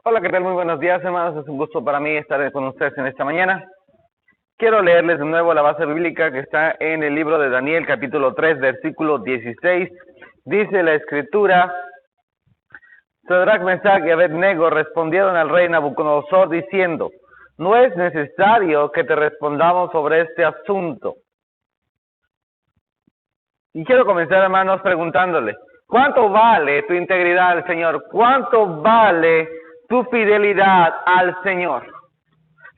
Hola, ¿qué tal? Muy buenos días, hermanos. Es un gusto para mí estar con ustedes en esta mañana. Quiero leerles de nuevo la base bíblica que está en el libro de Daniel, capítulo 3, versículo 16. Dice la escritura: Sadrach, Mesach y Abednego respondieron al rey Nabucodonosor diciendo: no es necesario que te respondamos sobre este asunto. Y quiero comenzar, hermanos, preguntándole: ¿cuánto vale tu integridad al Señor? ¿Cuánto vale tu fidelidad al Señor?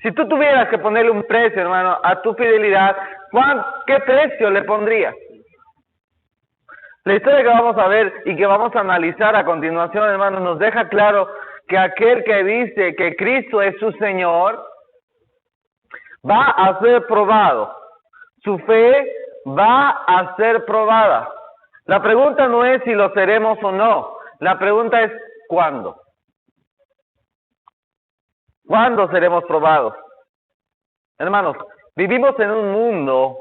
Si tú tuvieras que ponerle un precio, hermano, a tu fidelidad, ¿qué precio le pondrías? La historia que vamos a ver y que vamos a analizar a continuación, hermanos, nos deja claro que aquel que dice que Cristo es su Señor va a ser probado. Su fe va a ser probada. La pregunta no es si lo seremos o no. La pregunta es ¿cuándo? ¿Cuándo seremos probados? Hermanos, vivimos en un mundo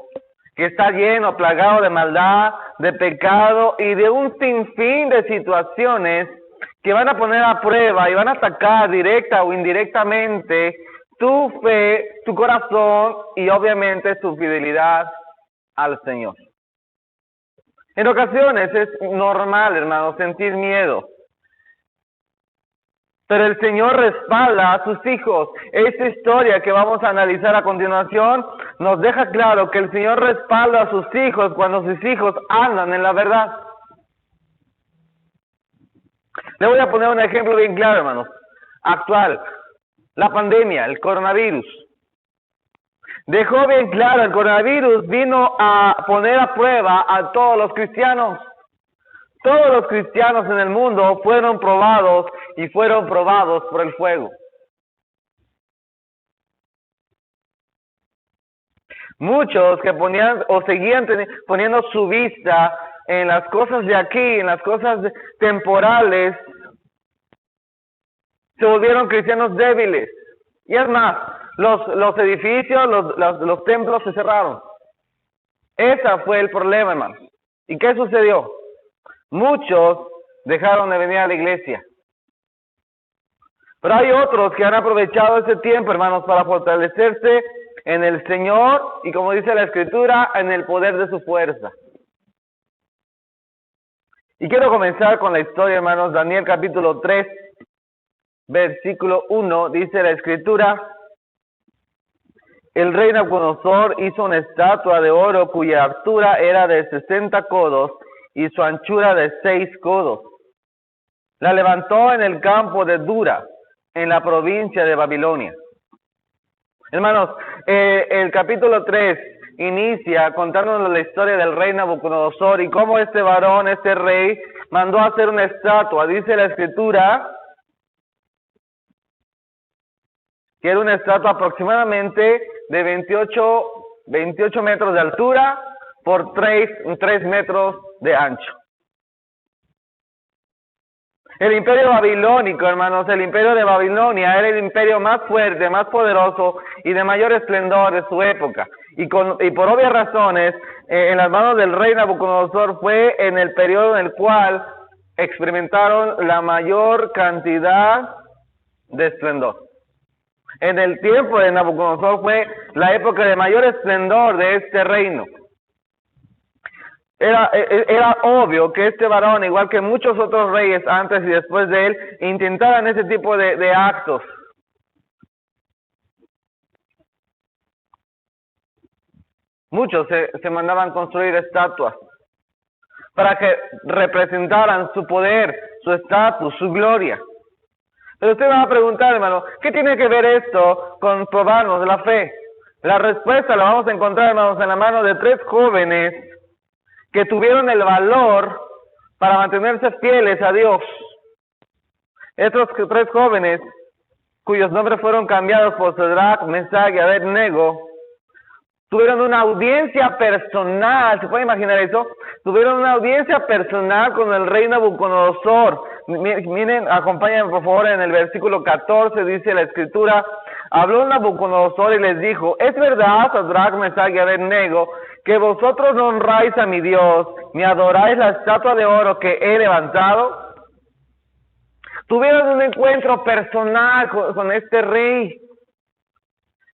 que está lleno, plagado de maldad, de pecado y de un sinfín de situaciones que van a poner a prueba y van a atacar directa o indirectamente tu fe, tu corazón y obviamente tu fidelidad al Señor. En ocasiones es normal, hermanos, sentir miedo. Pero el Señor respalda a sus hijos. Esta historia que vamos a analizar a continuación nos deja claro que el Señor respalda a sus hijos cuando sus hijos andan en la verdad. Le voy a poner un ejemplo bien claro, hermanos. Actual, la pandemia, el coronavirus. Dejó bien claro, el coronavirus vino a poner a prueba a todos los cristianos. Todos los cristianos en el mundo fueron probados y fueron probados por el fuego. Muchos que ponían o seguían poniendo su vista en las cosas de aquí, en las cosas temporales, se volvieron cristianos débiles. Y es más, los edificios, los templos se cerraron. Ese fue el problema, hermanos. ¿Y qué sucedió? Muchos dejaron de venir a la iglesia. Pero hay otros que han aprovechado ese tiempo, hermanos, para fortalecerse en el Señor y, como dice la Escritura, en el poder de su fuerza. Y quiero comenzar con la historia, hermanos. Daniel capítulo 3, versículo 1, dice la Escritura: el rey Nabucodonosor hizo una estatua de oro cuya altura era de 60 codos y su anchura de 6 codos. La levantó en el campo de Dura, en la provincia de Babilonia. Hermanos, el capítulo 3 inicia contándonos la historia del rey Nabucodonosor y cómo este varón, este rey, mandó a hacer una estatua. Dice la Escritura que era una estatua aproximadamente de 28 metros de altura por 3 metros de ancho. El imperio babilónico, hermanos, el imperio de Babilonia era el imperio más fuerte, más poderoso y de mayor esplendor de su época. Y por obvias razones, en las manos del rey Nabucodonosor fue en el periodo en el cual experimentaron la mayor cantidad de esplendor. En el tiempo de Nabucodonosor fue la época de mayor esplendor de este reino. Era obvio que este varón, igual que muchos otros reyes antes y después de él, intentaran ese tipo de actos. Muchos se mandaban construir estatuas para que representaran su poder, su estatus, su gloria. Pero usted va a preguntar, hermano, ¿qué tiene que ver esto con probarnos la fe? La respuesta la vamos a encontrar, hermanos, en la mano de 3 jóvenes que tuvieron el valor para mantenerse fieles a Dios. Estos 3 jóvenes, cuyos nombres fueron cambiados por Sadrach, Mesach y Abednego, tuvieron una audiencia personal. ¿Se puede imaginar eso? Tuvieron una audiencia personal con el rey Nabucodonosor. Miren, acompáñenme por favor en el versículo 14, dice la Escritura: habló Nabucodonosor y les dijo: ¿es verdad, Sadrach, Mesach y Abednego, que vosotros no honráis a mi Dios, ni adoráis la estatua de oro que he levantado? tuvieron un encuentro personal con este rey.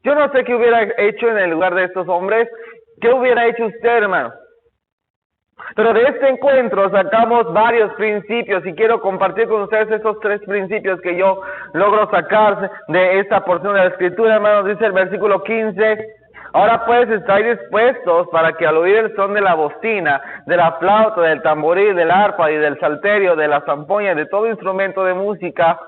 Yo no sé qué hubiera hecho en el lugar de estos hombres. ¿Qué hubiera hecho usted, hermano? Pero de este encuentro sacamos varios principios y quiero compartir con ustedes esos 3 principios que yo logro sacar de esta porción de la Escritura, hermanos. Dice el versículo 15, ahora pues estáis dispuestos para que al oír el son de la bocina, de la flauta, del tamboril, del arpa y del salterio, de la zampoña y de todo instrumento de música,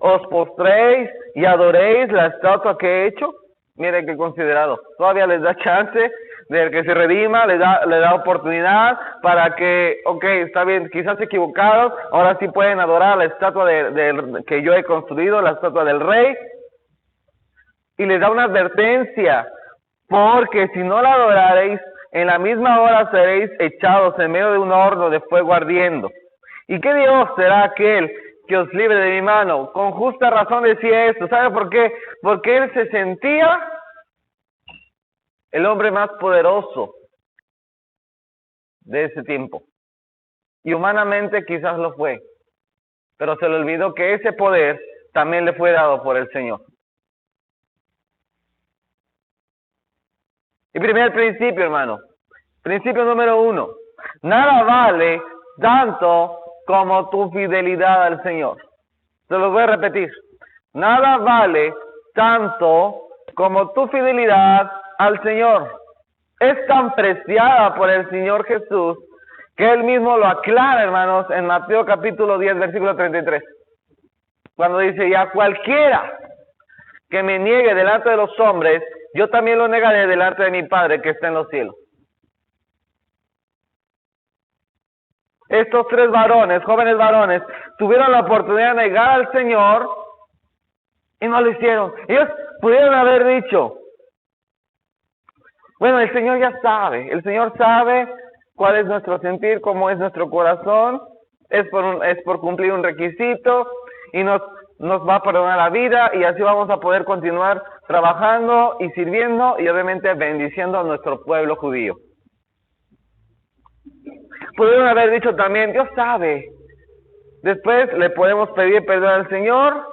os postréis y adoréis la estatua que he hecho. Miren qué considerado. Todavía les da chance de que se redima, le da oportunidad para que, está bien, quizás equivocados, ahora sí pueden adorar la estatua que yo he construido, la estatua del rey. Y les da una advertencia, porque si no la adoraréis, en la misma hora seréis echados en medio de un horno de fuego ardiendo. ¿Y qué Dios será aquel que os libre de mi mano? Con justa razón decía esto. ¿Sabe por qué? Porque él se sentía el hombre más poderoso de ese tiempo. Y humanamente quizás lo fue. Pero se le olvidó que ese poder también le fue dado por el Señor. Y primer principio, hermano. Principio número 1. Nada vale tanto como tu fidelidad al Señor. Se los voy a repetir. Nada vale tanto como tu fidelidad al Señor. Es tan preciada por el Señor Jesús que Él mismo lo aclara, hermanos, en Mateo capítulo 10, versículo 33. Cuando dice, y a cualquiera que me niegue delante de los hombres, yo también lo negaré delante de mi Padre que está en los cielos. Estos 3 varones, jóvenes varones, tuvieron la oportunidad de negar al Señor y no lo hicieron. Ellos pudieron haber dicho, bueno, el Señor ya sabe, el Señor sabe cuál es nuestro sentir, cómo es nuestro corazón, es por cumplir un requisito y nos va a perdonar la vida y así vamos a poder continuar trabajando y sirviendo y obviamente bendiciendo a nuestro pueblo judío. Pudieron haber dicho también, Dios sabe, después le podemos pedir perdón al Señor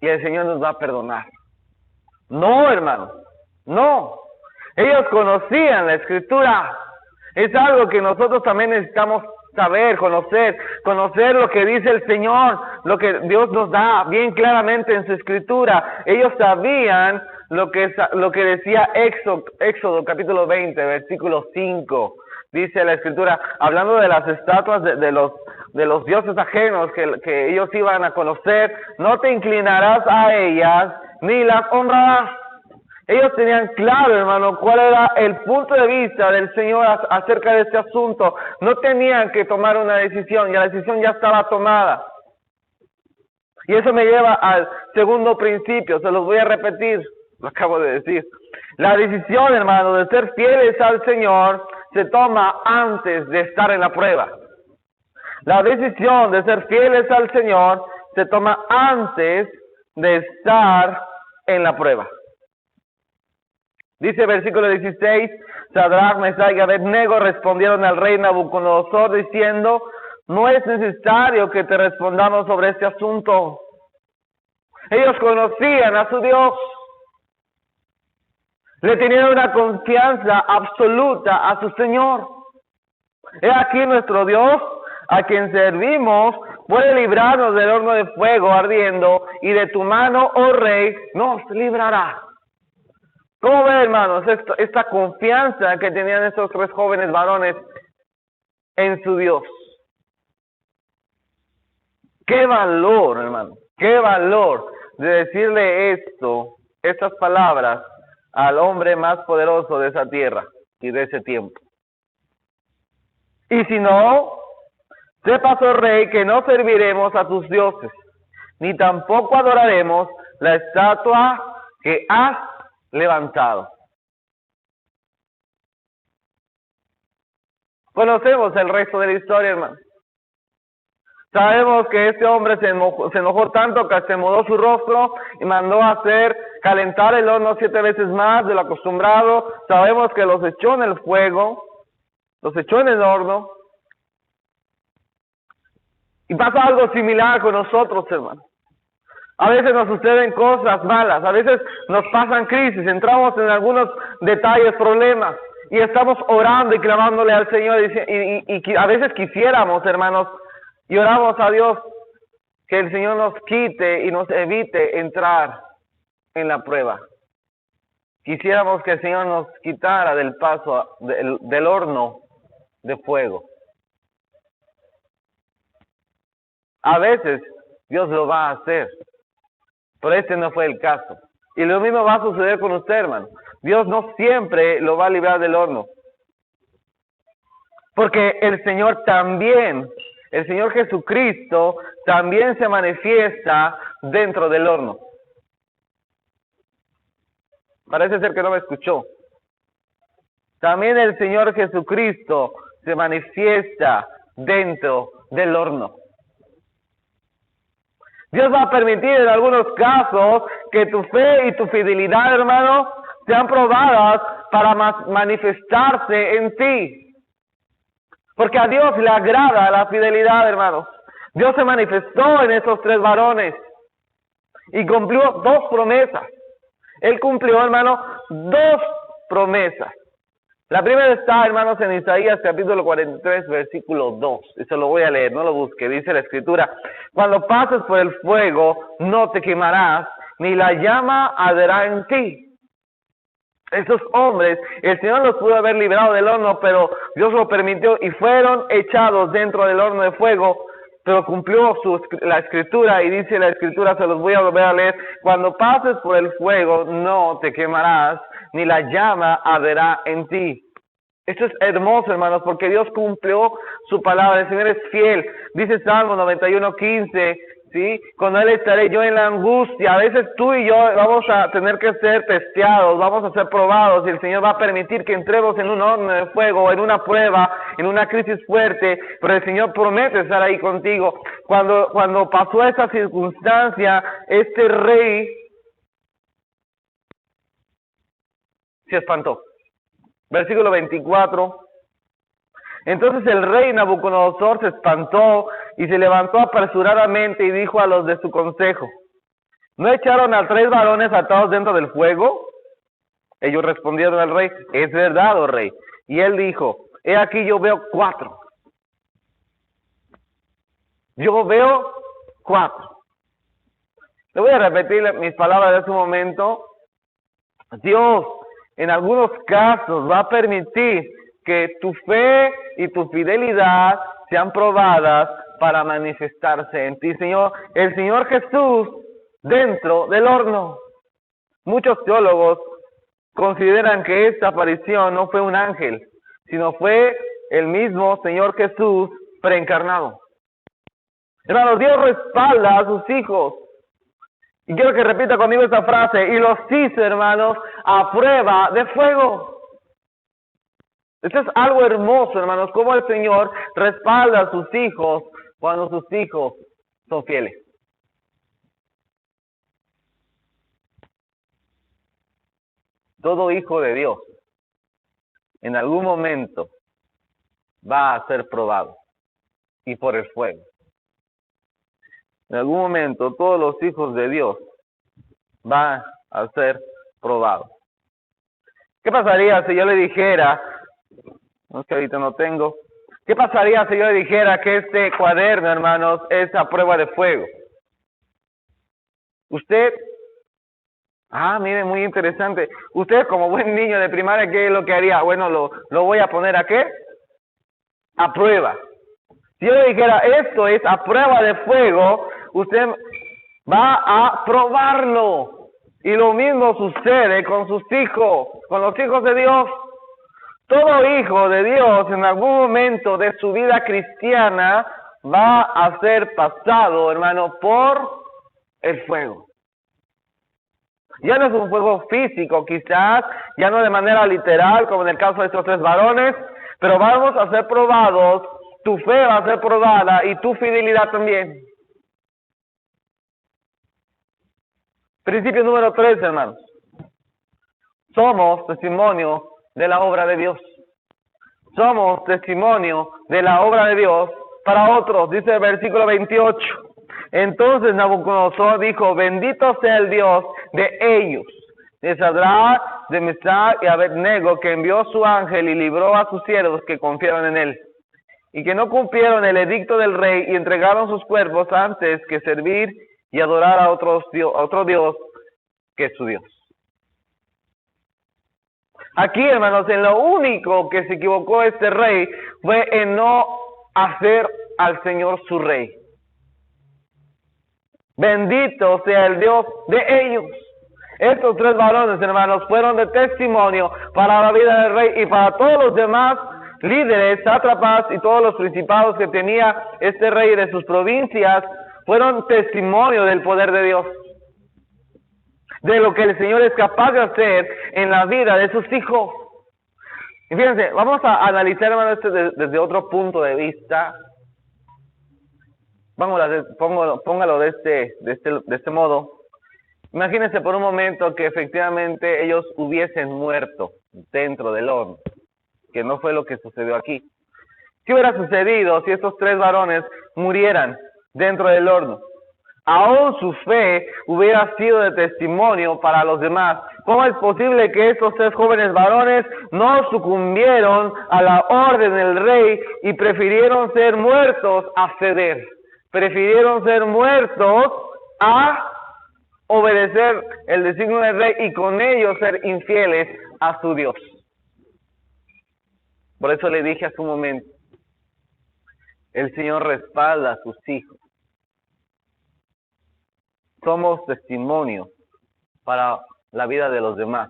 y el Señor nos va a perdonar. No, hermano, no. Ellos conocían la Escritura. Es algo que nosotros también necesitamos saber, conocer lo que dice el Señor, lo que Dios nos da bien claramente en su Escritura. Ellos sabían lo que decía Éxodo capítulo 20, versículo 5. Dice la Escritura, hablando de las estatuas de los dioses ajenos que ellos iban a conocer, no te inclinarás a ellas ni las honrarás. Ellos tenían claro, hermano, cuál era el punto de vista del Señor acerca de este asunto. No tenían que tomar una decisión, y la decisión ya estaba tomada. Y eso me lleva al segundo principio, se los voy a repetir, lo acabo de decir. La decisión, hermano, de ser fieles al Señor se toma antes de estar en la prueba. La decisión de ser fieles al Señor se toma antes de estar en la prueba. Dice versículo 16, Sadrach, Mesach y Abednego respondieron al rey Nabucodonosor diciendo, no es necesario que te respondamos sobre este asunto. Ellos conocían a su Dios. Le tenían una confianza absoluta a su Señor. He aquí nuestro Dios, a quien servimos, puede librarnos del horno de fuego ardiendo, y de tu mano, oh rey, nos librará. ¿Cómo ven, hermanos, esta confianza que tenían estos 3 jóvenes varones en su Dios? ¡Qué valor, hermano! ¡Qué valor de decirle estas palabras al hombre más poderoso de esa tierra y de ese tiempo! Y si no, sepas, oh rey, que no serviremos a tus dioses, ni tampoco adoraremos la estatua que has levantado. Conocemos el resto de la historia, hermano. Sabemos que este hombre se enojó tanto que se mudó su rostro y mandó a calentar el horno 7 veces más de lo acostumbrado. Sabemos que los echó en el fuego, los echó en el horno. Y pasa algo similar con nosotros, hermanos. A veces nos suceden cosas malas, a veces nos pasan crisis, entramos en algunos detalles, problemas, y estamos orando y clamándole al Señor, y a veces quisiéramos, hermanos, y oramos a Dios, que el Señor nos quite y nos evite entrar en la prueba. Quisiéramos que el Señor nos quitara del paso, del horno de fuego. A veces Dios lo va a hacer, pero este no fue el caso. Y lo mismo va a suceder con usted, hermano. Dios no siempre lo va a librar del horno. Porque el Señor Jesucristo también se manifiesta dentro del horno. Parece ser que no me escuchó. También el Señor Jesucristo se manifiesta dentro del horno. Dios va a permitir en algunos casos que tu fe y tu fidelidad, hermano, sean probadas para manifestarse en ti. Porque a Dios le agrada la fidelidad, hermanos. Dios se manifestó en esos 3 varones y cumplió 2 promesas. Él cumplió, hermano, 2 promesas. La primera está, hermanos, en Isaías capítulo 43, versículo 2. Y se lo voy a leer, no lo busque. Dice la Escritura: cuando pases por el fuego, no te quemarás, ni la llama arderá en ti. Esos hombres, el Señor los pudo haber librado del horno, pero Dios lo permitió y fueron echados dentro del horno de fuego. Pero cumplió la Escritura, y dice la Escritura, se los voy a volver a leer: cuando pases por el fuego, no te quemarás, ni la llama arderá en ti. Esto es hermoso, hermanos, porque Dios cumplió su palabra. El Señor es fiel. Dice Salmo 91:15, ¿sí? Con Él estaré yo en la angustia. A veces tú y yo vamos a tener que ser testeados, vamos a ser probados, y el Señor va a permitir que entremos en un horno de fuego, en una prueba, en una crisis fuerte, pero el Señor promete estar ahí contigo. Cuando pasó esa circunstancia, este rey se espantó. Versículo 24. Entonces el rey Nabucodonosor se espantó y se levantó apresuradamente y dijo a los de su consejo: ¿no echaron a 3 varones atados dentro del fuego? Ellos respondieron al rey: es verdad, oh rey. Y él dijo: he aquí, yo veo 4. Yo veo 4. Le voy a repetir mis palabras de ese momento. Dios en algunos casos va a permitir que tu fe y tu fidelidad sean probadas para manifestarse en ti, Señor. El Señor Jesús dentro del horno. Muchos teólogos consideran que esta aparición no fue un ángel, sino fue el mismo Señor Jesús preencarnado. Hermanos, Dios respalda a sus hijos. Y quiero que repita conmigo esta frase: y los hizo, hermanos, a prueba de fuego. Esto es algo hermoso, hermanos, como el Señor respalda a sus hijos cuando sus hijos son fieles. Todo hijo de Dios en algún momento va a ser probado, y por el fuego. En algún momento todos los hijos de Dios van a ser probados. ¿Qué pasaría si yo le dijera, no es que ahorita no tengo, qué pasaría si yo le dijera que este cuaderno, hermanos, es a prueba de fuego? Usted, mire, muy interesante. Usted como buen niño de primaria, ¿qué es lo que haría? Bueno, lo voy a poner ¿a qué? A prueba. Si yo le dijera, esto es a prueba de fuego, usted va a probarlo. Y lo mismo sucede con sus hijos, con los hijos de Dios. Todo hijo de Dios en algún momento de su vida cristiana va a ser pasado, hermano, por el fuego. Ya no es un fuego físico, quizás, ya no de manera literal, como en el caso de estos 3 varones, pero vamos a ser probados. Tu fe va a ser probada y tu fidelidad también. Principio número 3, hermanos. Somos testimonio de la obra de Dios. Somos testimonio de la obra de Dios para otros. Dice el versículo 28. Entonces Nabucodonosor dijo, bendito sea el Dios de ellos, de Sadrach, de Mesach y Abednego, que envió su ángel y libró a sus siervos que confiaron en él, y que no cumplieron el edicto del rey y entregaron sus cuerpos antes que servir y adorar a otro Dios que es su Dios. Aquí, hermanos, en lo único que se equivocó este rey fue en no hacer al Señor su rey. Bendito sea el Dios de ellos. Estos tres varones, hermanos, fueron de testimonio para la vida del rey y para todos los demás líderes, sátrapas y todos los principados que tenía este rey de sus provincias, fueron testimonio del poder de Dios, de lo que el Señor es capaz de hacer en la vida de sus hijos. Y fíjense, vamos a analizar, hermanos, desde otro punto de vista. Póngalo de este modo. Imagínense por un momento que efectivamente ellos hubiesen muerto dentro del horno, que no fue lo que sucedió aquí. ¿Qué hubiera sucedido si estos tres varones murieran dentro del horno? Aún su fe hubiera sido de testimonio para los demás. ¿Cómo es posible que estos tres jóvenes varones no sucumbieron a la orden del rey y prefirieron ser muertos a ceder? Prefirieron ser muertos a obedecer el designio del rey y con ello ser infieles a su Dios. Por eso le dije hace un momento, el Señor respalda a sus hijos. Somos testimonio para la vida de los demás.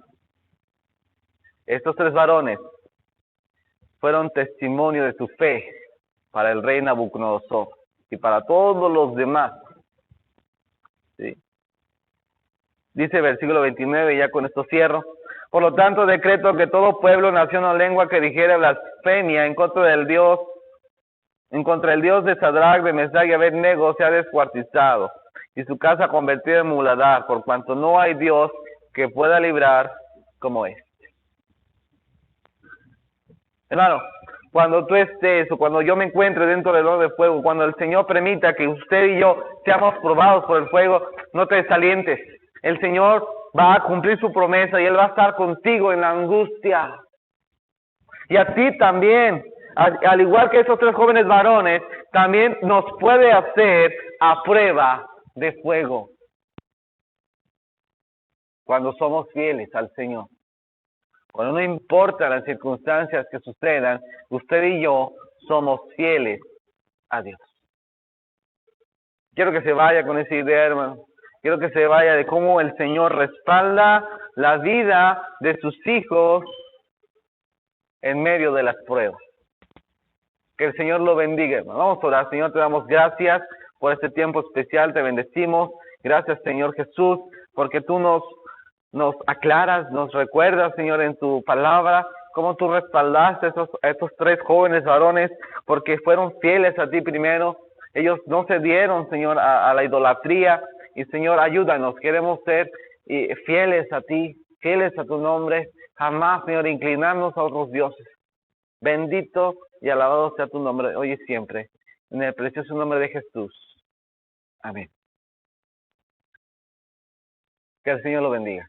Estos tres varones fueron testimonio de su fe para el rey Nabucodonosor y para todos los demás. ¿Sí? Dice el versículo 29, y ya con esto cierro. Por lo tanto, decreto que todo pueblo, nación o lengua que dijere blasfemia en contra del Dios de Sadrach, de Mesach y Abednego, sea descuartizado, y su casa convertida en muladar, por cuanto no hay Dios que pueda librar como este. Hermano, cuando tú estés o cuando yo me encuentre dentro del horno de fuego, cuando el Señor permita que usted y yo seamos probados por el fuego, no te desalientes. El Señor va a cumplir su promesa y Él va a estar contigo en la angustia. Y a ti también, al igual que esos tres jóvenes varones, también nos puede hacer a prueba de fuego cuando somos fieles al Señor. Cuando no importa las circunstancias que sucedan, usted y yo somos fieles a Dios. Quiero que se vaya con esa idea, hermano. Quiero que se vaya de cómo el Señor respalda la vida de sus hijos en medio de las pruebas. Que el Señor lo bendiga, hermano. Vamos a orar. Señor, te damos gracias por este tiempo especial. Te bendecimos. Gracias, Señor Jesús, porque tú nos aclaras, nos recuerdas, Señor, en tu palabra, cómo tú respaldaste a estos tres jóvenes varones, porque fueron fieles a ti primero. Ellos no se dieron, Señor, a la idolatría. Y, Señor, ayúdanos. Queremos ser fieles a ti, fieles a tu nombre. Jamás, Señor, inclinarnos a otros dioses. Bendito y alabado sea tu nombre hoy y siempre. En el precioso nombre de Jesús. Amén. Que el Señor lo bendiga.